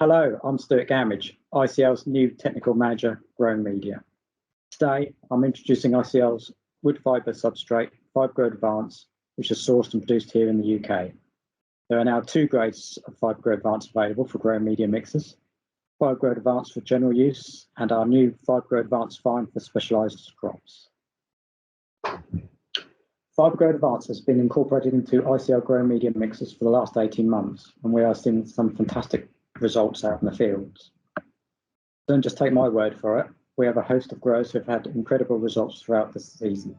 Hello, I'm Stuart Gamage, ICL's new Technical Manager, Growing Media. Today, I'm introducing ICL's Woodfibre substrate, Fibagro Advance, which is sourced and produced here in the UK. There are now two grades of Fibagro Advance available for growing media mixes. Fibagro Advance for general use and our new Fibagro Advance Fine for specialised crops. Fibagro Advance has been incorporated into ICL growing media mixes for the last 18 months, and we are seeing some fantastic results out in the fields. Don't just take my word for it. We have a host of growers who have had incredible results throughout this season.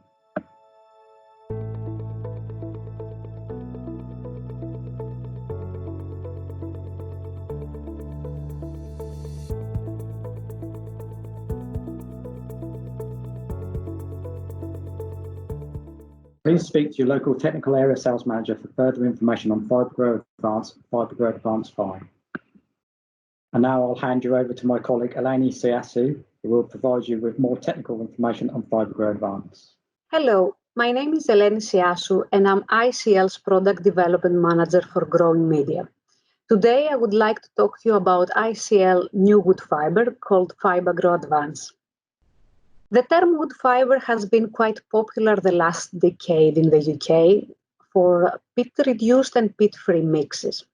Please speak to your local technical area sales manager for further information on Fibagro Advance and Fibagro Advance Fine. And now I'll hand you over to my colleague Eleni Siassou, who will provide you with more technical information on Fibagro Advance. Hello, my name is Eleni Siassou and I'm ICL's Product Development Manager for Growing Media. Today I would like to talk to you about ICL new wood fibre called Fibagro Advance. The term wood fibre has been quite popular the last decade in the UK for peat reduced and peat-free mixes.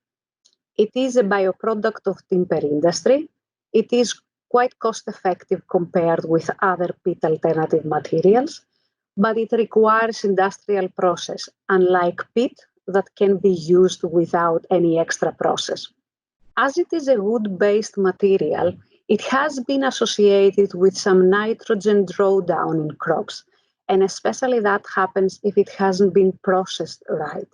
It is a bioproduct of timber industry. It is quite cost-effective compared with other peat alternative materials, but it requires industrial process, unlike peat that can be used without any extra process. As it is a wood-based material, it has been associated with some nitrogen drawdown in crops, and especially that happens if it hasn't been processed right.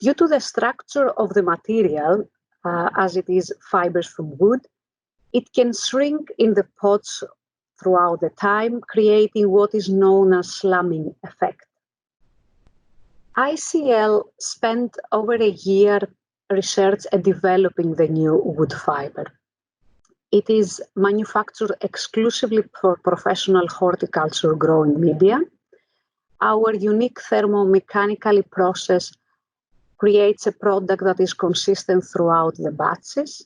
Due to the structure of the material, as it is fibers from wood, it can shrink in the pots throughout the time, creating what is known as slumming effect. ICL spent over a year research and developing the new wood fibre. It is manufactured exclusively for professional horticulture growing media. Our unique thermomechanically process creates a product that is consistent throughout the batches.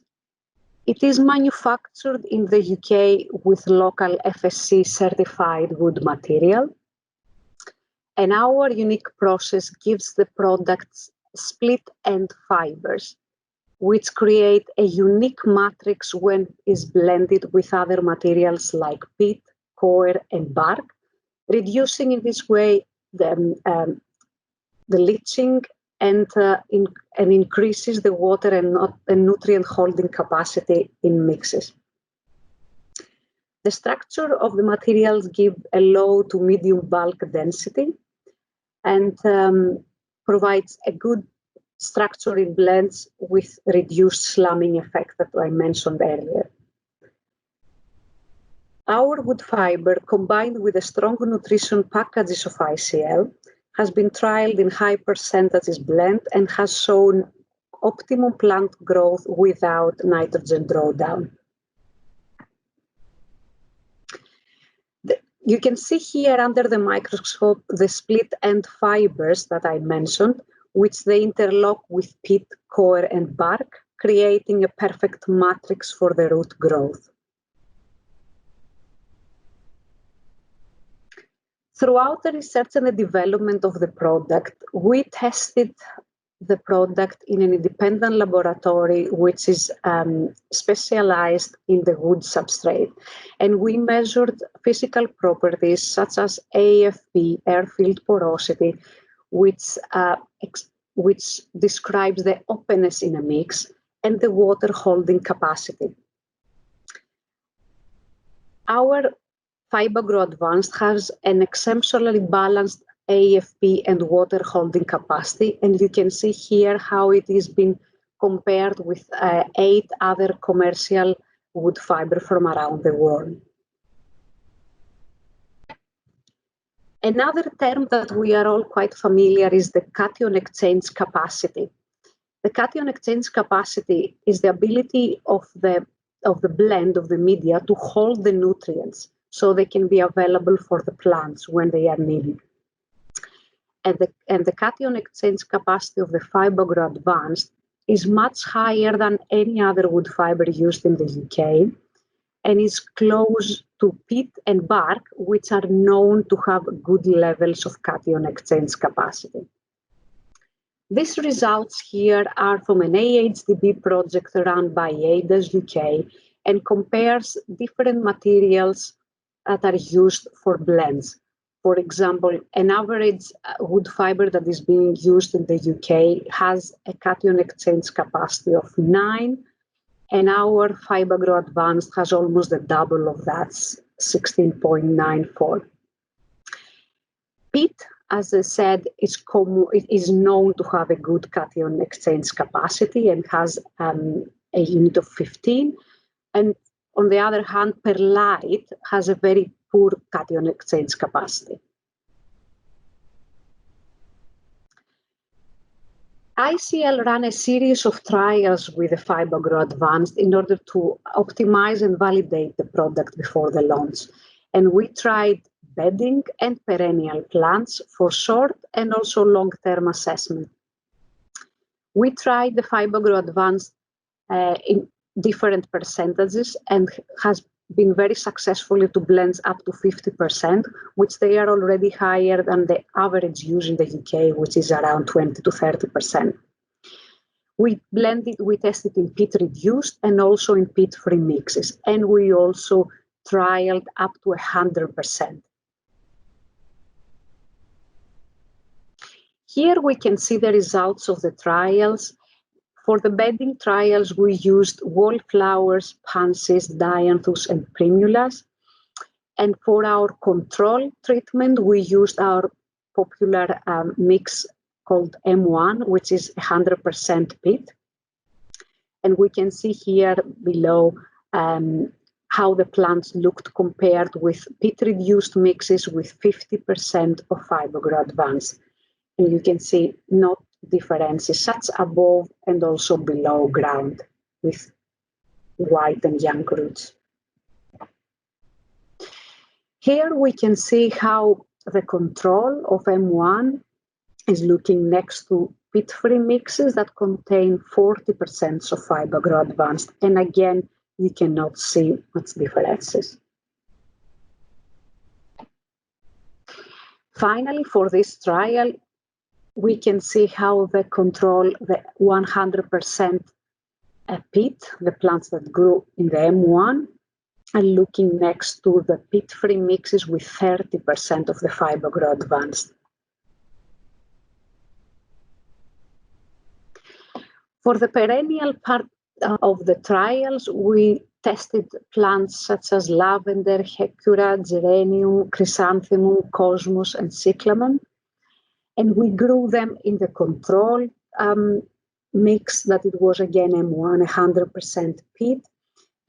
It is manufactured in the UK with local FSC certified wood material. And our unique process gives the products split end fibers, which create a unique matrix when is blended with other materials like peat, coir, and bark, reducing in this way the leaching and increases the water and nutrient holding capacity in mixes. The structure of the materials give a low to medium bulk density and provides a good structure in blends with reduced slumming effect that I mentioned earlier. Our wood fibre, combined with the strong nutrition packages of ICL, has been trialed in high percentages blend and has shown optimum plant growth without nitrogen drawdown. You can see here under the microscope the split end fibers that I mentioned, which they interlock with peat, coir, and bark, creating a perfect matrix for the root growth. Throughout the research and the development of the product, we tested the product in an independent laboratory which is specialized in the wood substrate. And we measured physical properties such as AFP, air-filled porosity, which describes the openness in a mix, and the water holding capacity. Our Fibagro Advanced has an exceptionally balanced AFP and water holding capacity, and you can see here how it is been compared with 8 other commercial wood fibre from around the world. Another term that we are all quite familiar is the cation exchange capacity. The cation exchange capacity is the ability of the blend of the media to hold the nutrients so they can be available for the plants when they are needed. And the cation exchange capacity of the Fibagro Advanced is much higher than any other wood fiber used in the UK and is close to peat and bark, which are known to have good levels of cation exchange capacity. These results here are from an AHDB project run by ADAS UK and compares different materials that are used for blends. For example, an average wood fiber that is being used in the UK has a cation exchange capacity of 9, and our Fibagro Advanced has almost the double of that, 16.94. Peat, as I said, it is known to have a good cation exchange capacity and has a unit of 15. And on the other hand, perlite has a very poor cation exchange capacity. ICL ran a series of trials with the Fibagro Advanced in order to optimize and validate the product before the launch. And we tried bedding and perennial plants for short and also long-term assessment. We tried the Fibagro Advanced in different percentages and has been very successful to blends up to 50%, which they are already higher than the average use in the UK, which is around 20 to 30%. We tested in peat reduced and also in peat-free mixes, and we also trialed up to 100%. Here we can see the results of the trials. For the bedding trials, we used wallflowers, pansies, dianthus, and primulas. And for our control treatment, we used our popular mix called M1, which is 100% peat. And we can see here below how the plants looked compared with peat-reduced mixes with 50% of Fibagro Advanced. And you can see not differences such above and also below ground with white and young roots. Here we can see how the control of M1 is looking next to peat-free mixes that contain 40% of Fibagro Advanced. And again, you cannot see much differences. Finally, for this trial, we can see how the control, the 100% peat, the plants that grew in the M1, are looking next to the peat-free mixes with 30% of the Fibagro Advanced. For the perennial part of the trials, we tested plants such as Lavender, Heuchera, Geranium, Chrysanthemum, Cosmos, and Cyclamen. And we grew them in the control mix that it was again M1, 100% peat.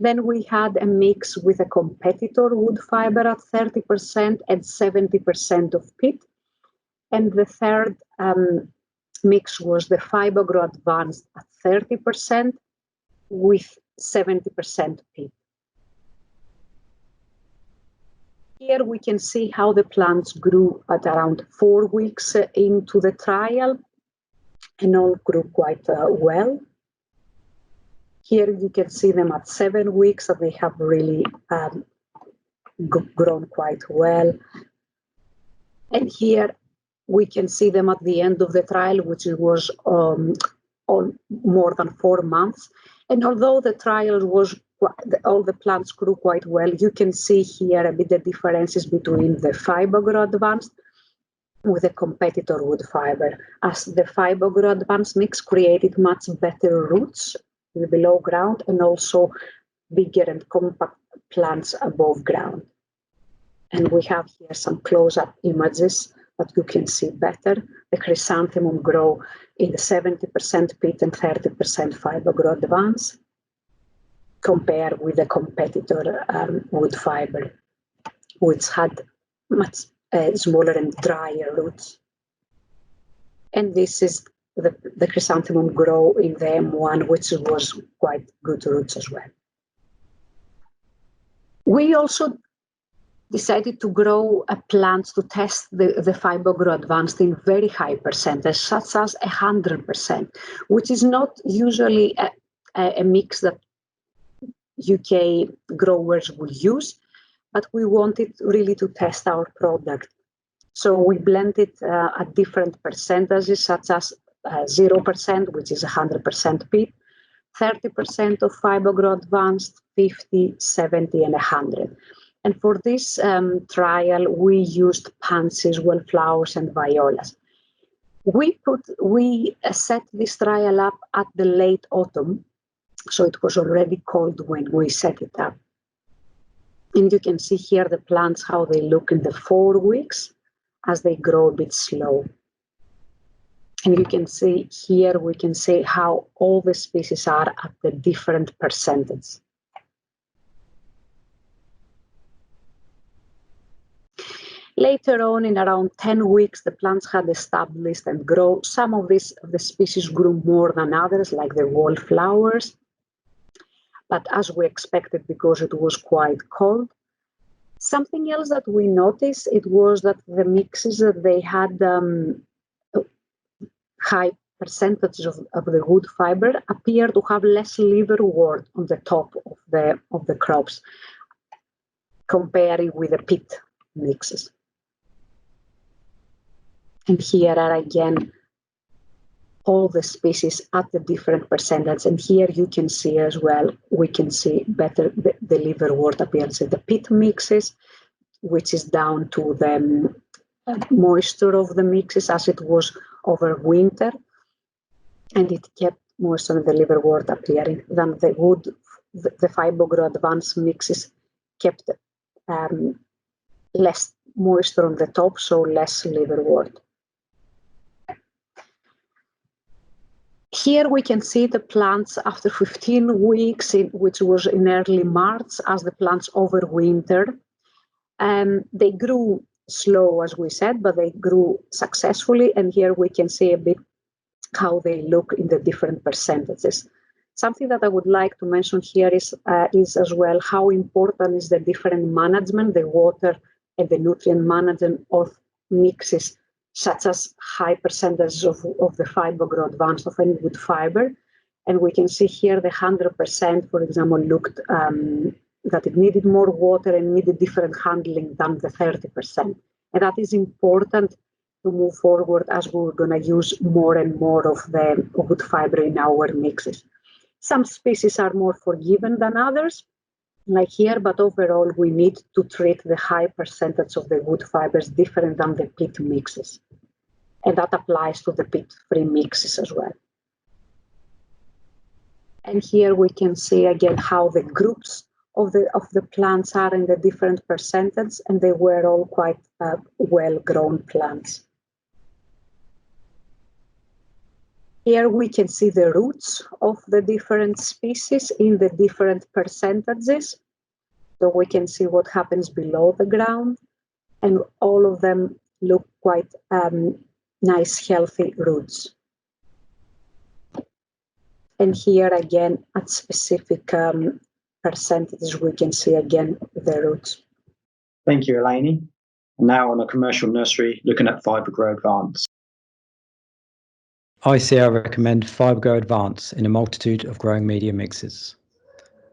Then we had a mix with a competitor wood fiber at 30% and 70% of peat. And the third mix was the Fibagro Advanced at 30% with 70% peat. Here we can see how the plants grew at around 4 weeks into the trial and all grew quite well. Here you can see them at 7 weeks that they have really grown quite well. And here we can see them at the end of the trial, which was on more than 4 months. And although the trial was all the plants grew quite well, you can see here a bit the differences between the Fibagro Advanced with the competitor wood fiber, as the Fibagro Advanced mix created much better roots below ground and also bigger and compact plants above ground. And we have here some close-up images that you can see better. The Chrysanthemum grow in the 70% peat and 30% Fibagro Advanced, compared with the competitor wood fiber, which had much smaller and drier roots. And this is the Chrysanthemum grow in the M1, which was quite good roots as well. We also decided to grow plants to test the Fibagro Advanced in very high percentage, such as 100%, which is not usually a mix that UK growers will use, but we wanted really to test our product. So we blended at different percentages, such as 0%, which is 100% peat, 30% of Fibagro Advanced, 50, 70, and 100. And for this trial, we used pansies, wallflowers, and violas. We set this trial up at the late autumn, so it was already cold when we set it up. And you can see here the plants, how they look in the 4 weeks as they grow a bit slow. And you can see here, we can see how all the species are at the different percentages. Later on, in around 10 weeks, the plants had established and grow. Some of the species grew more than others, like the wallflowers. But as we expected, because it was quite cold. Something else that we noticed, it was that the mixes that they had high percentages of the wood fiber appear to have less liverwort on the top of the crops, comparing with the peat mixes. And here are again all the species at the different percentages. And here you can see as well, we can see better the liverwort appearance in the peat mixes, which is down to the moisture of the mixes as it was over winter. And it kept moisture and the liverwort appearing. Then the wood, the Fibagro Advanced mixes kept less moisture on the top, so less liverwort. Here we can see the plants after 15 weeks, which was in early March, as the plants overwintered. They grew slow, as we said, but they grew successfully. And here we can see a bit how they look in the different percentages. Something that I would like to mention here is as well how important is the different management, the water and the nutrient management of mixes, such as high percentages of the Fibagro Advanced of any wood fiber. And we can see here the 100%, for example, looked that it needed more water and needed different handling than the 30%. And that is important to move forward as we're going to use more and more of the wood fiber in our mixes. Some species are more forgiving than others, like here, but overall we need to treat the high percentage of the wood fibers different than the peat mixes. And that applies to the peat-free mixes as well. And here we can see again how the groups of the plants are in the different percentages, and they were all quite well-grown plants. Here we can see the roots of the different species in the different percentages. So we can see what happens below the ground, and all of them look quite nice, healthy roots. And here again, at specific percentages, we can see again the roots. Thank you, Eleni. Now on a commercial nursery, looking at Fibagro Advance. I recommend Fibagro Advance in a multitude of growing media mixes.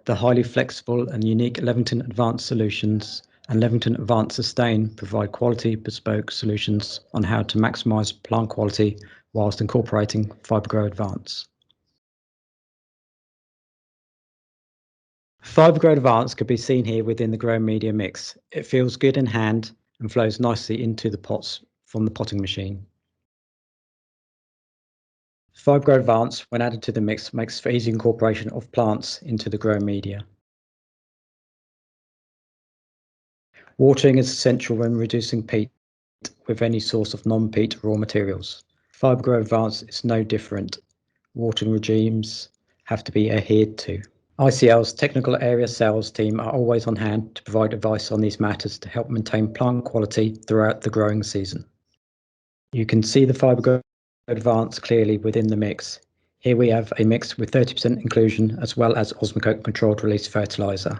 The highly flexible and unique Lavender Advanced solutions and Lavender Advanced Sustain provide quality bespoke solutions on how to maximise plant quality whilst incorporating Fibagro Advance. Fibagro Advance could be seen here within the growing media mix. It feels good in hand and flows nicely into the pots from the potting machine. Fibagro Advance, when added to the mix, makes for easy incorporation of plants into the growing media. Watering is essential when reducing peat with any source of non-peat raw materials. Fibagro Advance is no different. Watering regimes have to be adhered to. ICL's technical area sales team are always on hand to provide advice on these matters to help maintain plant quality throughout the growing season. You can see the Fibagro Advance clearly within the mix. Here we have a mix with 30% inclusion as well as Osmocote controlled release fertilizer.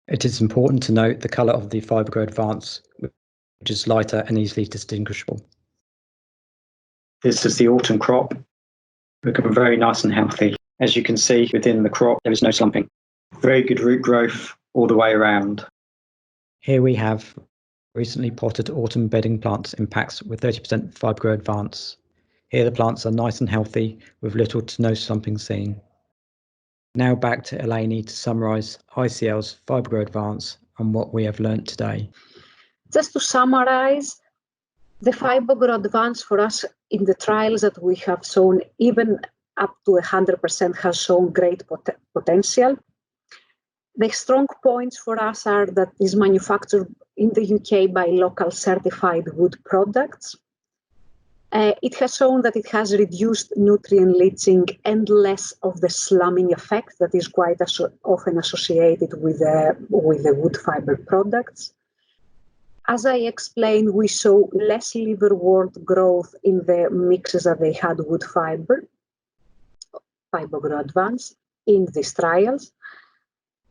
It is important to note the colour of the Fibagro Advance, which is lighter and easily distinguishable. This is the autumn crop, looking very nice and healthy. As you can see within the crop, there is no slumping. Very good root growth all the way around. Here we have recently potted autumn bedding plants in packs with 30% Fibagro Advance. Here the plants are nice and healthy with little to no slumping seen. Now back to Eleni to summarise ICL's Fibagro Advance and what we have learnt today. Just to summarise, the Fibagro Advance for us in the trials that we have shown, even up to 100%, has shown great potential. The strong points for us are that it is manufactured in the UK by local certified wood products. It has shown that it has reduced nutrient leaching and less of the slumming effect that is quite often associated with the wood fibre products. As I explained, we saw less liverwort growth in the mixes that they had wood fibre, Fibagro Advance, in these trials.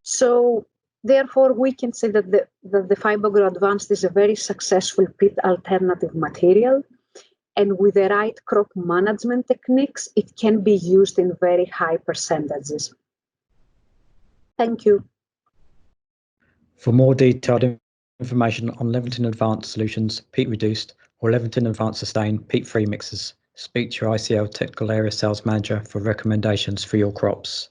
So therefore, we can say that the Fibagro Advance is a very successful peat alternative material. And with the right crop management techniques, it can be used in very high percentages. Thank you. For more detailed information on Lavender Advanced Solutions, Peat Reduced, or Lavender Advanced Sustain peat-free mixes, speak to your ICL Technical Area Sales Manager for recommendations for your crops.